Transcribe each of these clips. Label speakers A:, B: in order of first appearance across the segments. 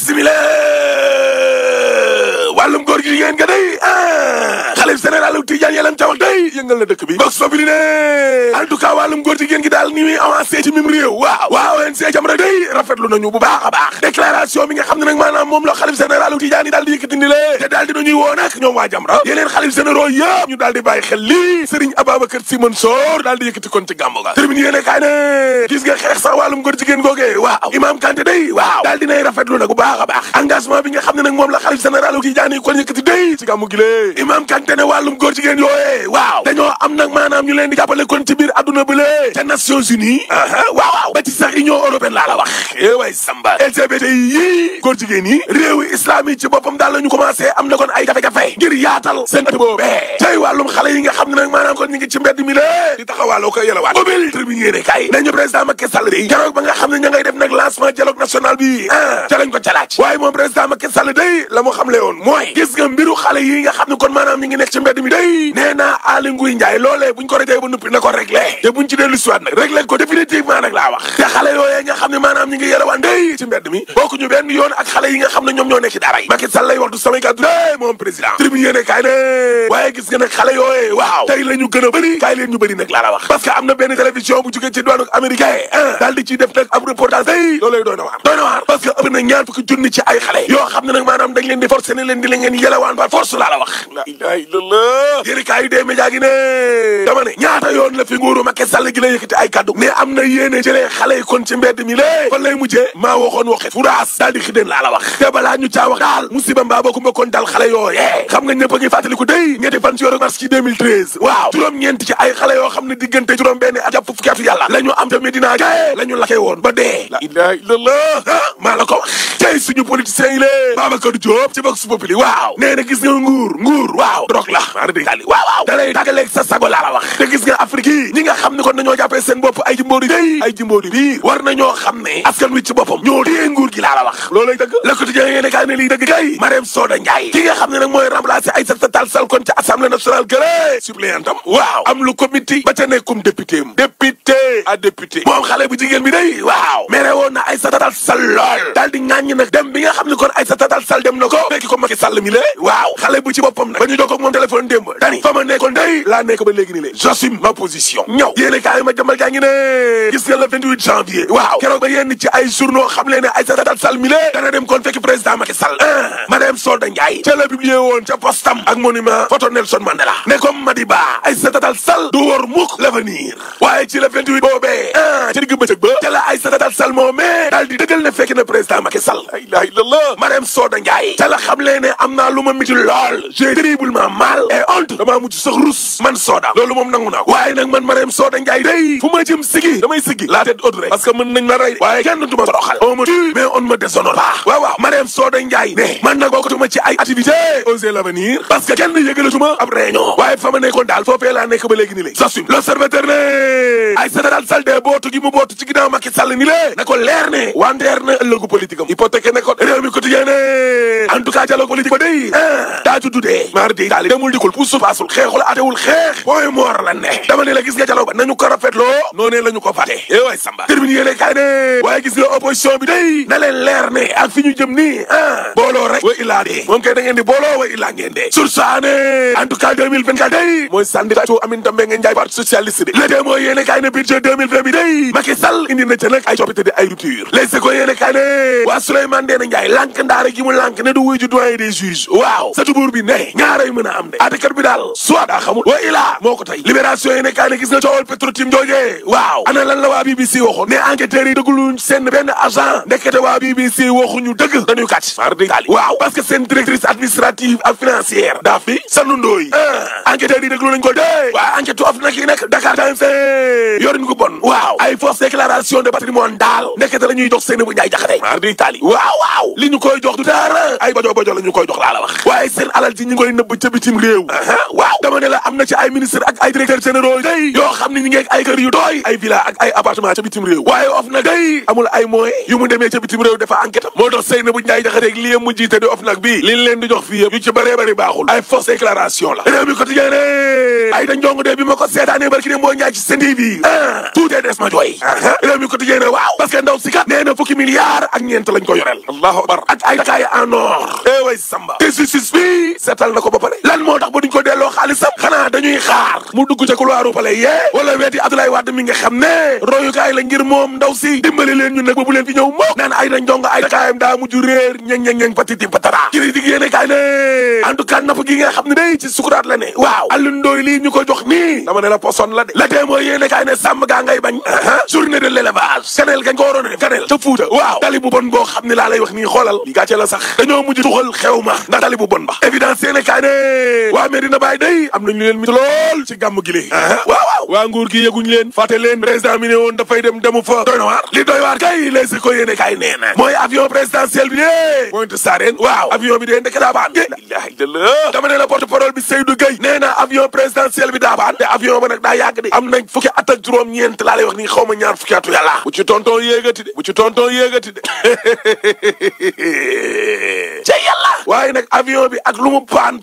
A: bismillah wàllum góor gi ngeen nga day xalif général Tidiane yelam ca wax day yëngal na dëkk bi box fobili ne en tout cas wàllum góor jigéen gi daal ni muy avancé ci mim réew waaw ONG Jamra day rafetlu nañu bu baax a baax déclaration bi nga xam ne nag maanaam moom la xalif général Tidiane yi daal di yëkkati ni le te daal di nañuy woo nag ñoom waa Jamra yeneen xalif généraux yëpp ñu daal di bàyyi xel lii Serigne Ababacar Sy Mansour daal di yëkkati kon ci gàmmu ga termine yéene kaay ne gis nga xeex sax wàllum góor jigéen googee waaw Imam Kanté day waaw daal dinay rafetlu nag bu baax a baax engagement bi nga xam ne nag moom la xalif général Tidiane yi kon yëkkati day ci gàmmu gi lée Imam Kanté ne wàllum góor jigéen yooyee waaw dañoo am nag maanaam ñu leen di jàppale kon ci biir adduna bi lée ca Nations Unies waaw ba ci sax Union européenne laa la wax way samba LGBT yi góor jigéen yi réewu islam yi ci boppam daal la ñu commencé am na kon ay jafe-jafe ngir yaatal seen ëtt boobee tey wàllum xale yi nga xam ne nag maanaam kon ñu ngi ci mbedd mi lée di taxawaaloo ko yelawaat mobil tribune yéene kay nañu président Macky Sall day keroog ba nga xam ne ña ngay def nag lancement dialogue national bi ca lañ ko calaaj waaye moom président Macky Sall day la mu xamle woon mooy gis nga mbiru xale yi nga xam ne kon maanaam ñu ngi nekk ci mbedd mi day nee naa Aly Ngouille Ndiaye loolee buñ ko réglé ba nuppi na ko réglé te buñ ci dellu siwaat nag réglé ko définitivement nag laa wax te xale yooyee nga xam ne maanaam ñu ngi yelawaan day ci mbedd mi bokkuñu benn yoon ak xale yi nga xam ne ñoom ñoo nekk ci dara yi Macky Sall lay wax du samay kàddu day moom président tribune yéene kaay ne waaye gis nga nag xale yooyee waaw tey la ñu gën a bëri kaay leen ñu bëri nag laa la wax parce que am na benn télévision bu jógee ci douane américain daal di ciy def nag ab reportage day loolay doy na waar parce que ëpp na ñaar fukki junni ci ay xale yoo xam ne nag maanaam dañ leen di forcé ne leen di la ngeen yelawaan par force laa la wax la ilaha illallah yéene kaay yu dee média gi ne dama ne ñaata yoon la fi nguuru Macky Sall gi la yëkkati ay kaddu ne am na yéene jëlee xale yi kon ci mbedd mi lée fan lay mujjee maa waxoon waxet furaas daal di xideen laa la wax te balaa ñu caa wax daal musiba mbaa boo ko mbokkoon dal xale yooyee xam nga ñëpp a ngi fàttaliku day ñetti fan ci weeru mars ci 2013 waaw juróom-ñeent ci ay xale yoo xam ne diggante juróom benn ak jàpp fukki atu yàlla la ñu am te Medina Gaye la ñu lakkee woon ba dee la ilaha illallah maa la ko wax tey suñu politiciens yi lée Babacar Diop ci Vox Populi waaw nee na gis nga nguur waaw drogue la maa di daal waaw da lay tàggaleeg sa sago laa la wax te gis nga Afrique yi ñi nga xam ne kon dañoo jàppee seen bopp ay jimboori day ay jimboori biir war nañoo xam ne askan wi ci boppam ñoo téye nguur gi laa la wax loolay dëgg Le Quotidien yéene kaay ne lii dëgg kay Marème Soda Ndiaye ki nga xam ne nag mooy remplacer Aïssata Tall Sall kon ca assemblée nationale gëlé suppléant am waaw am lu comité ba ca nekkum député moom xale bu jigéen bi day waaw mere woon na Aïssata Tall Sall lool daal di ŋàññ nag dem bi nga xam ne kon Aïssata Tall Sall dem na ko fekki ko Macky Sall mi lé waaw xale bu ci boppam nag ba ñu jokkoo ak moom téléphone démb dani fa ma nekkoon day laa nekk ba léegi ni lé j'assume ma position ñëw yéene kaay ma jëmbal kaa ngi ne gis nga le 28 janvier waaw keroog ba yenn ci ay journaux xam leen ne Aïssata Tall Sall mi lé dana dem kon fekki président Macky Sall Marème Soda Ndiaye ca la publié woon ca postam ak monument photo Nelson Mandela ne comme Madiba Aïssata Tall Sall du wor mukk l'avenir waaye ci le 28 boobee ci digg bëccëg ba ca la Aïssata Tall Sall moomee daal di dëggal ne fekki na président Macky Sall la ilaha illallah Marème Soda Ndiaye ca la xam leen ne am naa lu ma miti lool j'ai terriblement mal et honte damaa mujj sax rus man Soda loolu moom nangu naa waaye nag man Marème Soda Ndiaye day fu ma jëm sigi damay sigi la tête haute rek parce que mën nañ ma rey waaye kenn du ma toroxal on me tue mais on ne me déshonore pas waaw Marème Soda Ndiaye ne man nag bokkatuma ci ay activité Osez l'avenir parce que kenn yëgalatuma ab réunion waaye fa ma nekkoon daal foofee laa nekk ba léegi ni lé j'assume L'Observateur ne Aïssata Tall Sall de bootu gi mu bootu ci ginnaaw Macky Sall ni lé na ko leer ne wanteer na ëllëgu politique am hypothèque ne ko réew mi quotidien ne en tout cas dialogue politique ba day daa tuddu dee maar di daali demul dikul puusu paasul xeexul atewul xeex mooy moor la ne dama ne la gis nga dialogue ba nañu ko rafetloo noonee la ñu ko fàtte waay samba termine yéene kaay ne waaye gis nga opposition bi day na leen leer ne ak fi ñu jëm nii booloo rek wa illaa dee moom kay da ngeen di booloo wa illaa ngeen dee sursaane en tout cas 2024 day mooy candidature Aminata Mbengue Ndiaye parti socialiste bi le dee mooy yéene kaay ne budget 2020 bi day Macky Sall indi na ca nag ay coppite di ay rupture les ko yéene kaay ne waa Souleymane Ndéné Ndiaye lànk ndaare gi mu lànk ne du wuy ju doyen des juges waaw sa tubuur bi ne ñaaray mën a am de atekat bi daal soit daa xamul wa illaa moo ko tey libération yéene kaay ne gis nga coowal Petro-Tim joojee waaw ana lan la waa BBC waxoon ne enquêteurs yi dëgguluñ seen benn agent ndekete waa BBC waxuñu dëgg dañuy kàcc waaw parce que seen directrice administrative ak financière daaf bi Sanu Ndoye enquêteurs yi déglu nañ ko dee waaw enquête of nag yi nekk Dakar Times yorin ko bon waaw ay fausse déclaration de patrimoine daal ndekete la ñuy jox seen bu Njaay Jaxate mar di tali waaw li ñu koy jox du dara ay bojo la ñu koy jox laa la wax waaye seen alal ji ñu koy nëbb ca bitim réew waaw dama ne la am na ci ay ministre ak ay directeurs généraux day yoo xam ne ñi ngeeg ay kër yu tooy ay villa ak ay appartement ca bitim réew waaye OFNAC day amul ay moyens yu mu demee ca bitim réew dafa enquête am moo tax Seynabou Ndiaye Diakhaté li mu jiite di OFNAC bi liñ leen di jox fii yëpp yu ci bëree bëri baaxul ay fausse déclaration la réew mi quotidien ne ay da njong de bi ma ko seetaanee barki dem boo ñaay ci Sen TV tuutee des ma jooy réew mi quotidien ne waaw parce que ndaw si kat nee na fukki milliards ak ñeent lañ ko yoreel allahu akbar ak ay dakaay en or way samba te justice bi seetal na ko ba pare lan moo tax ba duñ ko delloo xaalisam xanaa dañuy xaar mu dugg ca couloiru palais yee wala weeti Abdoulaye Wade mi nga xam ne royukaay la ngir moom ndaw si dimbali leen ñun nag ba bu leen fi ñëw moom naan ay da njong ay dakaayam daa mujj réer ñeng patiti patara critique yéene kaay ne en tout cas napp gi nga xam ne day ci sukuraat la ne waaw Alioune Ndoye lii ñu ko jox nii dama ne la poson la de la tee mooy yéene kaay ne sàmm gaa ngay bañ journée de l'élevage kanel gañ ko waroon a def kanel ca Fuuta waaw tali bu bon boo xam ne laa lay wax nii xoolal li gàcce la sax dañoo mujj tuxal xew ma ndax tali bu bon ba évidence yéene kaay ne waa Medina Baye day am nañu leen mit lool ci gàmm gi léegi waaw waa nguur gi yëguñ leen fàtte leen président mi ne woon dafay dem demu fa doy na waar li doy waar kay les ko yéene kaay nee na mooy avion présidentiel bi dee Pointe Sarène waaw avion bi dee ndeke daa baan la ilaha illallah dama ne la porte parole bi Seydou Gueye nee na avion présidentiel bi daa baan te avion ba nag daa yàgg de am nañ fukki at ak juróom-ñeent laa lay wax nii xaw ma ñaar fukki atu yàlla bu ci tonton yéegati de ca yàlla waaye nag avion bi ak lu mu paan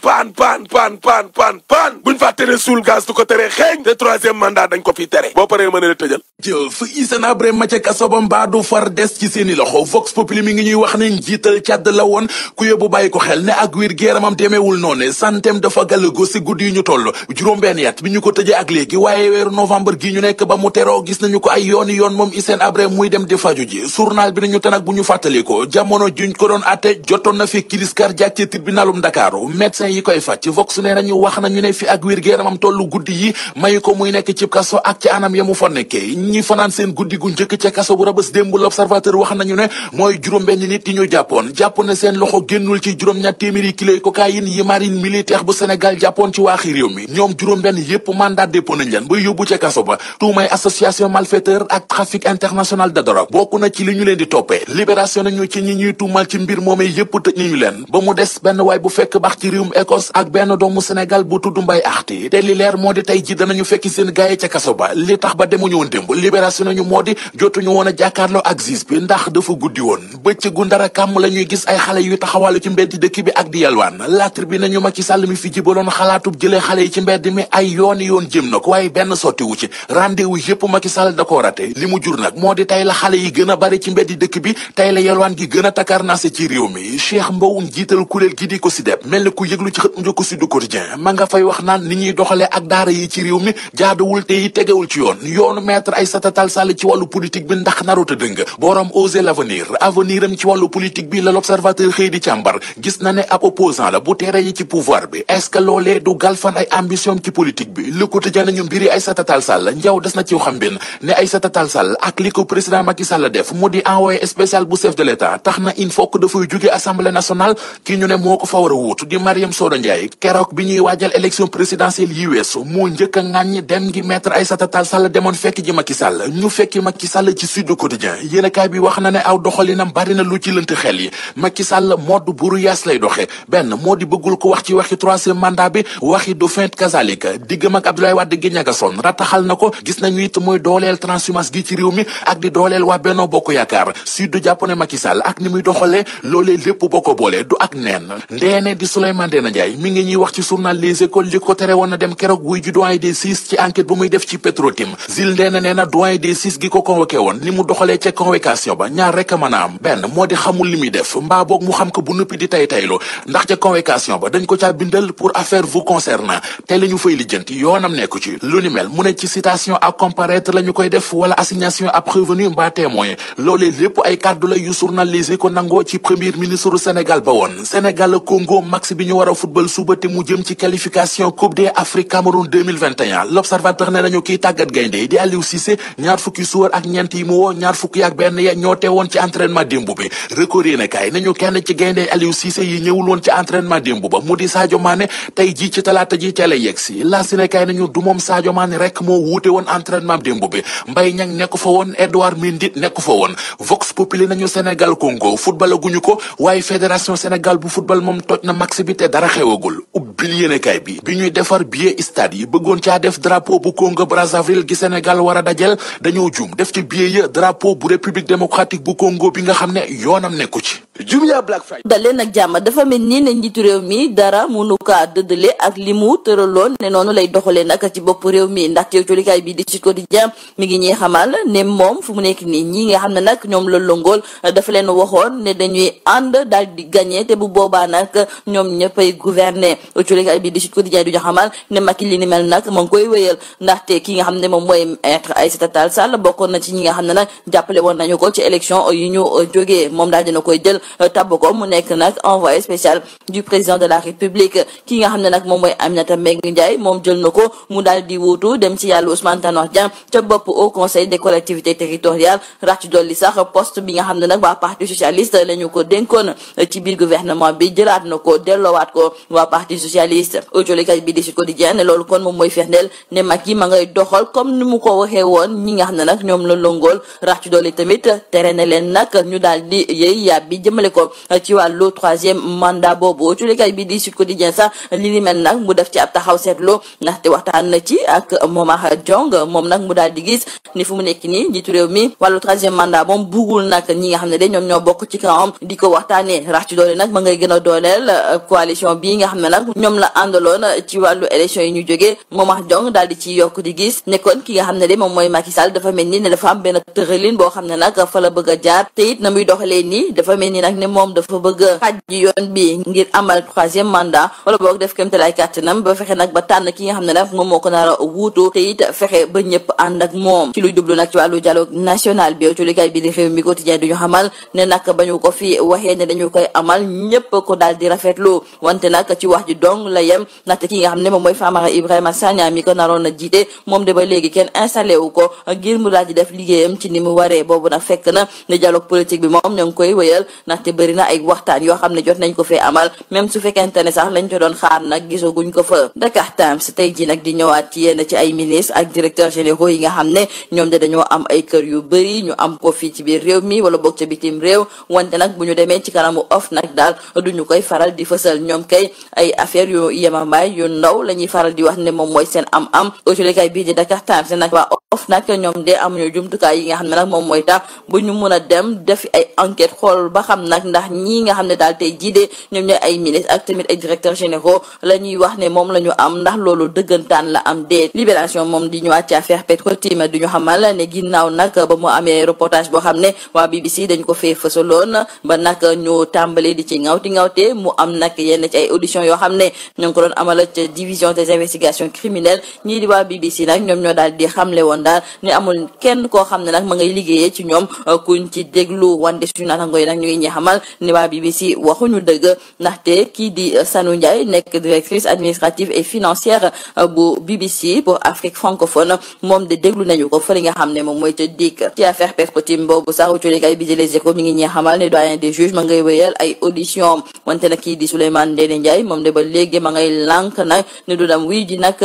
A: buñ fa tere suul gaz du ko tere xeeñ te troisième mandat dañ ko fi tere boo paree mën a la tëjal
B: jëf Hissène Habré ma ca kaso ba mbaa du far des ci seeni loxo Vox Populi mi ngi ñuy wax ne njiital Càdd la woon ku yóbbu bàyyi ko xel ne ak wér géeramam demeewul noone santeem dafa gàllago si guddi yu ñu toll juróom-benn yat bi ñu ko tëjee ak léegi waaye weeru novembre gi ñu nekk ba mu teroo gis nañu ko ay yoon moom Hissène Habré muy dem di faju ji journal bi nañu te nag bu ñu fàttaliko jamono juñ ko doon atte jotoon na fi crise cardiaque ci tribunalum Ndakaaru médecin yi koy faj Vox nee nañu wax nañu ne fi ak wér géeramam tollu guddi yi mayu ko muy nekk ci kaso ak ci anam ya mu fa nekkee ñi fanaan seen guddi gu njëkk ca kaso bu Rebeuss démb l'Observateur wax nañu ne mooy juróom-benn nit yi ñu jàpp ne seen loxo génnul ci juróom-ñaar téeméeri kiloy cocaïne yi marine militaire bu Sénégal jàppoon ci waaxi réew mi ñoom juróom-benn yépp mandat dépôt nañ leen ba yóbbu ca kaso ba tuumay association malfaiteur ak trafic international de drogue bokk na ci li ñu leen di toppee libération nañu ci ñi ñuy tuumal ci mbir moomee yépp tëj nañu leen ba mu des benn waay bu fekk baax ci réewum Écosse ak benn doomu Sénégal bu tudd Mbaye Axti te li leer moo di tey ji danañu fekki seen gaaye ca kaso ba li tax ba demuñu woon démb libération nañu moo di jotuñu woon a jàkkaarloo ak juge bi ndax dafa guddi woon bëccëgu ndara kàmm la ñuy gis ay xale yuy taxawalu ci mbeddi dëkk bi ak di yalwaan La Tribune nañu Macky Sall mi fi jibaloon xalaatub jëlee xale yi ci mbedd mi ay yoon jëm na ko waaye benn sottiwu ci rendez-vous yépp Macky Sall da koo raté li mu jur nag moo di tey la xale yi gën a bari ci mbeddi dëkk bi tey la yalwaan gi gën a takarnaase ci réew mi Cheikh Mbow jiital kuréel gi di ko SYDEP mel ni ku yëglu ci xët mu njëkk Sud Quotidien ma nga fay wax naan ni ñuy doxalee ak daara yi ci réew mi jaaduwul te yi tegewul ci yoonu maître Aïssata Tall Sall ci wàllu politique bi ndax naruta dëng borom Oser l'avenir avenir am ci wàllu politique bi la l'Observateur xëy di càmbar gis na ne ab opposant la bu teere yi ci pouvoir bi est-ce que loolee du galfan ay ambition ci politique bi Le Quotidien nañu mbiri Aïssata Tall Sall njaw des na ci xam bin ne Aïssata Tall Sall ak li ko président Macky Sall def mu di envoyé spécial bu chef de l'État tax na il faut que dafay jóge Assemblée nationale ki ñu ne moo ko fa war a wuutu di Mariam Soda Ndiaye keroog bi ñuy waajal élection présidentielle yi weesu moo njëkk a ŋàññi dem ngi maître Aïssata Tall Sall demoon fekk ji Macky Sall ñu fekki Macky Sall ci Sud Quotidien yéenekaay bi wax na ne aw doxalinam bari na lu ci lënt xel yi Macky Sall mode buru yaas lay doxe benn moo di bëggul ko wax ci waxi troisième mandat bi waxi Dauphin kazalika diggam ak Abdoulaye Wade gi ñagasoon rataxal na ko gis nañu it mooy dooleel transhumance gi ci réew mi ak di dooleel waa Benno Bokk Yaakaar Sud jàpp ne Macky Sall ak ni muy doxalee loolee lépp boo ko boolee du ak neen ndeene di Souleymane Ndéné Ndiaye mi ngi ñuy wax ci journal Les Écoles li ko tere woon na dem keroog wuy ju doyen des six ci enquête bu muy def ci Petrotim Zil Ndéné nee na doyen des six gi ko convoqué woon ni mu doxalee ca convocation ba ñaar rek a mën a am benn moo di xamul li muy def mbaa boog mu xam ko bu nuppi di tay taylu ndax ca convocation ba dañ ko caa bindal pour affaire vous concernant te li ñu fay lijjanti yoonam nekku ci lu ni mel mu ne ci citation à comparaître la ñu koy def wala assignation à prévenu mbaa témoin loolee lépp ay kàddu la yu journal Les Échos nangoo ci premier ministre Sénégal ba woon Sénégal Congo max bi ñu war a football suba te mu jëm ci qualification Coupe d'Afrique Cameroun 2021 l'observateur ne nañu kiy tàggat gaynde di Aliou Cissé ñaar fukki suwar ak ñeent yi mu woo ñaar fukki ak benn ya ñoo teewoon ci entraînement démb bi record yéene kaay nañu kenn ci gaynde Aliou Cissé yi ñëwul woon ci entraînement démb ba mu di Sadio Mané tey ji ci talaata ji ca lay yegsi la sine kaay nañu du moom Sadio Mané rek moo wuute woon entraînement démb bi Mbaye Niang nekku fa woon Edouard Mendy nekku fa woon Vox Populi nañu Sénégal Congo football aguñu ko waaye fédération Sénégal bu football moom toj na max bi te dara xewagul ubbil yéenekaay bi ñuy defar billet stade yi bëggoon caa def drapeau bu Congo Brazzaville gi Sénégal war a dajel dañoo juum def ci billet ya drapeau bu République démocratique bu Congo bi nga xam ne yoonam nekku ci
A: Jumia Black Friday
C: daleen ak jàmm dafa mel nii ne njiitu réew mi dara munu kaa dëddale ak li mu tëraloon ne noonu lay doxalee nag ci bopp réew mi ndaxte colikaay bi di Sud Quotidien mi ngi ñuy xamal ne moom fu mu nekk nii ñi nga xam ne nag ñoom la longool dafa leen waxoon ne dañuy ànd daal di gagné te bu boobaa nag ñoom ñëppay gouverner colikaay bi di Sud Quotidien du ñu xamal ne Macky li ni mel nag ma ngi koy wéyal ndaxte ki nga xam ne moom mooy Maître Aïssata Tall Sall bokkoon na ci ñi nga xam ne nag jàppale woon nañu ko ci élection yi ñu jógee moom daal dina koy jël tabb ko mu nekk nag envoyé spécial du président de la République ki nga xam ne nag moom mooy Aminata Mbengue Ndiaye moom jël na ko mu daal di wuutu dem ci yàlla Ousmane Tanor Dieng ca bopp au conseil des collectivités territoriales rax ci dolli sax poste bi nga xam ne nag waa parti socialiste la ñu ko dénkoon ci biir gouvernement bi jëlaat na ko delloowaat ko waa parti socialiste aujolikay bi di Sud Quotidien ne loolu kon moom mooy firndeel ne Macky ma ngay doxal comme ni mu ko waxee woon ñi nga xam ne nag ñoom la longool rax ci dolli tamit tere na leen nag ñu daal di yëy yàbbi jëmale ko ci wàllu troisième mandat boobu aujolikay bi di Sud Quotidien sax li ni mel nag mu def ci ab taxaw seetlu ndaxte waxtaan na ci ak Momar Diong moom nag mu daal di gis ni fu mu nekk nii njiitu réew mi wàllu troisième mandat moom bugul nag ñi nga xam ne de ñoom ñoo bokk ci kawam di ko waxtaanee rax ci doole nag ma ngay gën a dooleel coalition bii nga xam ne nag ñoom la àndaloon ci wàllu élection yi ñu jógee Momar Diong daal di ci yokk di gis nekkoon ki nga xam ne de moom mooy Macky Sall dafa mel ni ne dafa am benn tëralin boo xam ne nag fa la bëgg a jaar te it na muy doxalee nii dafa mel ni nag ne moom dafa bëgg a xaj yoon bi ngir amal troisième mandat wala boog def kéemtalaay kàttanam ba fexe nag ba tànn ki nga xam ne nag moom moo ko nar a wuutu te it fexe ba ñëpp ànd ak moom ci luy jublu nag ci wàllu dialogue national bi colikaay bi di réew mi quotidien duñu xamal ne nag ba ñu ko fi waxee ne dañu koy amal ñëpp ko daal di rafetlu wante nag ci wax ji dong la yem ndaxte ki nga xam ne moom mooy Famara Ibrahima Sagna mi ko naroon a jiite moom de ba léegi kenn installé wu ko ngir mu daal di def liggéeyam ci ni mu waree boobu nag fekk na ne dialogue politique bi moom ñoo ngi koy wéyal ndaxte bëri na ay waxtaan yoo xam ne jot nañ ko fee amal même su fekkente ne sax lañ ko doon xaar nag gisaguñ ko fa Dakar Times tey ji nag di ñëwaat ci yenn ci ay ministres ak directeurs généraux yi nga xam ne ñoom de dañoo am ay kër yu bëri ñu am ko fii ci biir réew mi wala boog ca bitim réew wante nag bu ñu demee ci kanamu of nag daal duñu koy faral di fësal ñoom kay ay affaire yu yemambaay yu ndaw la ñuy faral di wax ne moom mooy seen am autolikay bii di Dakar Times nag waa of nag ñoom de amuñu jumtukaay yi nga xam ne nag moom mooy tax bu ñu mën a dem def ay enquête xool ba xam nag ndax ñii nga xam ne daal tey jii de ñoom ñooy ay ministres ak tamit ay directeurs généraux la ñuy wax ne moom la ñu am ndax loolu dëggantaan la am déet Libération moom di ñëwaat ci affaire Petro-Tim du ñu xamal ne ginnaaw nag ba mu amee reportage boo xam ne waa BBC dañ ko fee fësaloon ba nag ñu tàmbali di ci ngawte mu am nag yenn ci ay audition yoo xam ne ñoo ngi ko doon amal ci division des investigations criminelles ñii di waa BBC nag ñoom ñoo daal di xamle woon daal ne amul kenn koo xam ne nag ma ngay liggéeyee ci ñoom kuñ ci déglu wante suñu naataango yi nag ñu ngi ñuy xamal ne waa BBC waxuñu dëgg ndaxte kii di Sanou Ndiaye nekk directrice administrative et financière bu BBC pour Afrique francophone moom de déglu nañu ko fële nga xam ne moom mooy ca dikk ci affaire Petro-Tim boobu sax autolikay bi di Les Échos mi ngi ñuy xamal ne doyen des juges ma ngay wéyal ay audition wante nag kii di Souleymane Ndéné Ndiaye moom de ba léegi ma ngay lànk nag ne du dem wuy ji nag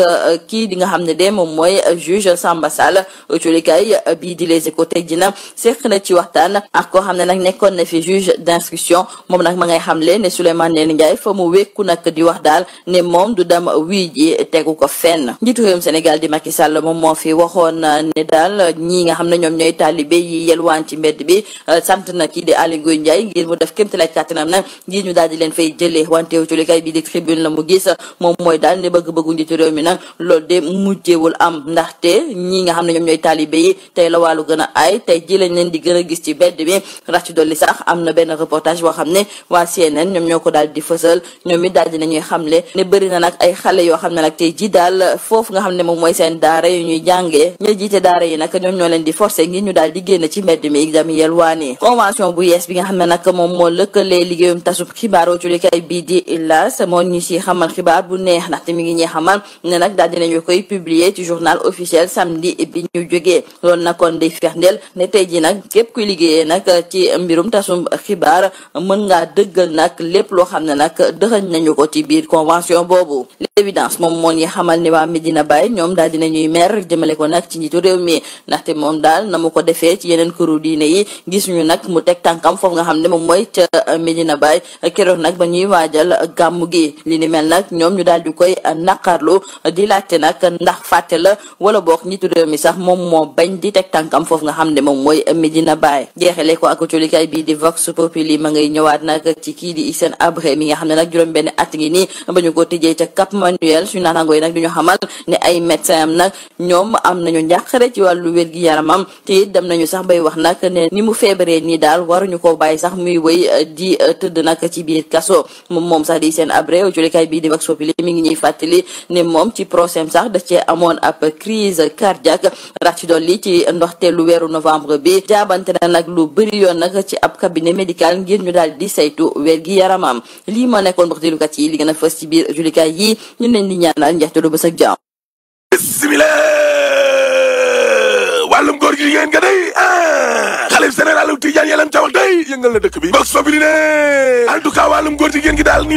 C: kii di nga xam ne de moom mooy juge Samba Sall autolikay bii di Les Échos teg ji na seq na ci waxtaan ak koo xam ne nag nekkoon na fi juge d'instruction moom nag ma ngay xamle ne Souleymane Ndéné Ndiaye fa mu wékku nag di wax daal ne moom du dem wuy ji tegu ko fenn njiitu réewum Sénégal di Macky Sall moom moo fi waxoon ne daal ñii nga xam ne ñoom ñooy taalibe yi yelwaan ci mbedd bi sant na kii di Aly Ngouille Ndiaye ngir mu def kéemtalaay kàttanam nag ngir ñu daal di leen fay jëlee wante autolikay bi di Tribune la mu gis moom mooy daal ne bëgg-bëggu njiitu réew mi nag loolu de mujjewul am ndaxte ñii nga xam ne ñoom ñooy taalibe yi tey la wàllu gën a ay tey ji lañ leen di gën a gis ci mbedd bi rax ci dolli sax am na benn reportage boo xam ne waa CNN ñoom ñoo ko daal di fësal ñoom it daal dinañuy xamle ne bëri na nag ay xale yoo xam ne nag tey ji daal foofu nga xam ne moom mooy seen daara yu ñuy jàngee ña jiite daara yi nag ñoom ñoo leen di forcer ngir ñu daal di génn ci mbedd mi examen yelwaani convention bu yees bi nga xam ne nag moom moo lëkkalee liggéeyum tasub xibaar culikaay bii di Illas moo ñu si xamal xibaar bu neex ndaxte mi ngi ñuy xamal ne nag daal dinañu koy publier ci journal officiel samedi bi ñu jógee loolu nag kon day firndeel ne tey ji nag képp kuy liggéeyee nag ci mbirum tasum xibaar mën ngaa dëggal nag lépp loo xam ne nag dëxañ nañu ko ci biir convention boobu. L'évidence moom moo ñu xamal ne waa Medina Baye ñoom daal dinañuy mer jëmale ko nag ci njiitu réew mi ndaxte moom daal na mu ko defee ci yeneen këru diine yi gis ñu nag mu teg tànkam foofu nga xam ne moom mooy ca Medina Baye keroog nag ba ñuy waajal gàmmu gi li ni mel nag ñoom ñu daal di koy naqarlu di laajte nag ndax fàtte la wala boog njiitu réew mi sax moom moo bañ di teg tànkam foofu nga xam ne moom mooy Medina Baye jeexale ko ak colikaay bii di Vox Populi ma ngay ñëwaat nag ci kii di Hissène Habré mi nga xam ne nag juróom benn at ngi nii ba ñu ko tijjee ca Cap Manuel suñu naataangoo yi nag du ñu xamal ne ay médecin am nag ñoom am nañu njàqare ci wàllu wér-gi-yaramam te it dem nañu sax bay wax nag ne ni mu feebaree nii daal waruñu ko bàyyi sax muy wëy di tëdd nag ci biir kaso moom sax di Hissène Habré colikaay bii di Vox Populi mi ngi ñuy fàttali ne moom ci procès sax da cee amoon ab crise cardiaque rax ci dolli ci ndoxteelu weeru novembre bi jaabante na nag lu bëri yoon nag ci ab cabinet médical ngir ñu daal di saytu wér-gi-yaramam lii ma nekkoon mbokk déglukat yi li gën a fës ci biir julikaay yi ñu leen di ñaanal njeextalu bës ak jàmm.
A: bismillah wàllum góor gi ngeen nga day xalif général Tidiane yelam ca wax day yëngal na dëkk bi Vox Populi ne en tout cas wàllum góor gi ngeen gi daal ni